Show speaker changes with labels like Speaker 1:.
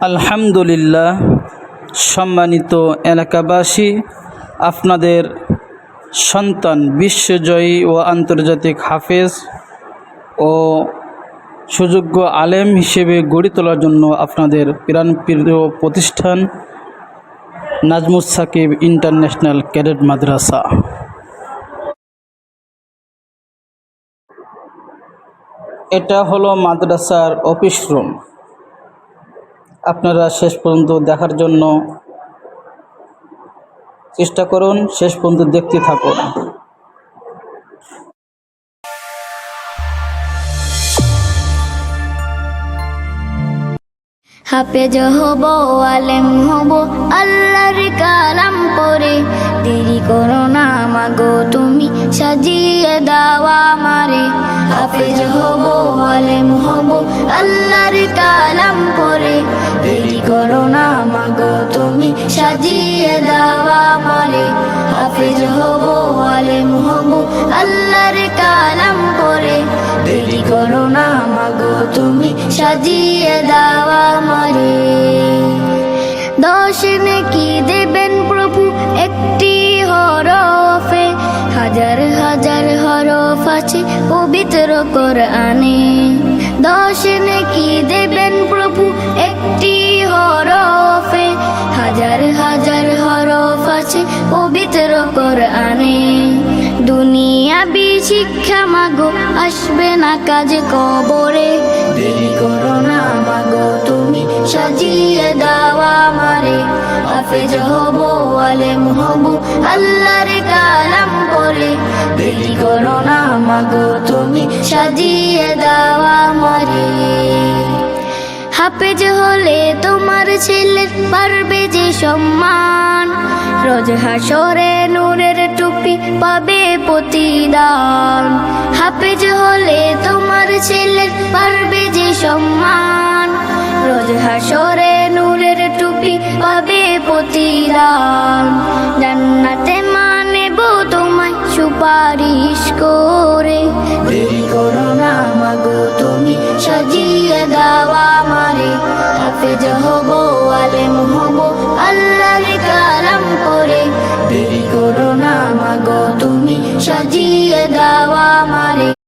Speaker 1: আলহামদুলিল্লাহ। সম্মানিত এলাকাবাসী, আপনাদের সন্তান বিশ্বজয়ী ও আন্তর্জাতিক হাফেজ ও সুযোগ্য আলেম হিসেবে গড়ে তোলার জন্য আপনাদের প্রাণপ্রিয় প্রতিষ্ঠান নাজমুস সাকিব ইন্টারন্যাশনাল ক্যাডেট মাদ্রাসা। এটা হলো মাদ্রাসার অফিস রুম। আপনারা শেষ পর্যন্ত দেখার জন্য চেষ্টা করুন, শেষ পর্যন্ত দেখতে থাকুন।
Speaker 2: হাফেজ হব, আলেম হব, আল্লাহর কালাম পড়ে। দেরি করো না মাগো তুমি, সাজিয়ে দাও আমারে। হাফেজ হব, আলেম হব, আল্লাহর কালাম পড়ে। দেরি করো না মাগো তুমি, সাজিয়ে দাও আমারে। হাফেজ হব, আলেম হব, আল্লাহর কালাম পড়ে। দেরি করো না মাগো তুমি, সাজিয়ে দাও আমারে। 10 নেকি দেবেন প্রভু একটি হরফে, হাজার হাজার হরফ আছে পবিত্র কোরআনে। 10 নেকি দেবেন প্রভু একটি হরফে, হাজার হাজার হরফ আছে পবিত্র কোরআনে। দুনিয়াবি শিক্ষা মাগো আসবে না কাজে কবরে। দেরি করো না মাগো তুমি, সাজিয়ে দাও আমারে। হাফেজ হব, আলেম হব, আল্লাহর কালাম পড়ে। দেরি করো না মাগো তুমি, সাজিয়ে দাও আমারে। হাফেজ হলে তোমার ছেলে পারবে যে সম্মান, রোজ হাসরে নূরের টুপি পাবে প্রতিদান। হাফেজ হলে তোমার ছেলে পারবে যে সম্মান, রোজ হাসরে নূরের টুপি পাবে প্রতিদান। জান্নাতে মানেব তোমায় সুপারিশ করে। দেরি করো না মাগো তুমি, সাজিয়ে দাও আমারে। হাফেজ হব, আলেম হব, আল্লাহর কালাম পড়ে। দেরি করো না মাগো তুমি, সাজিয়ে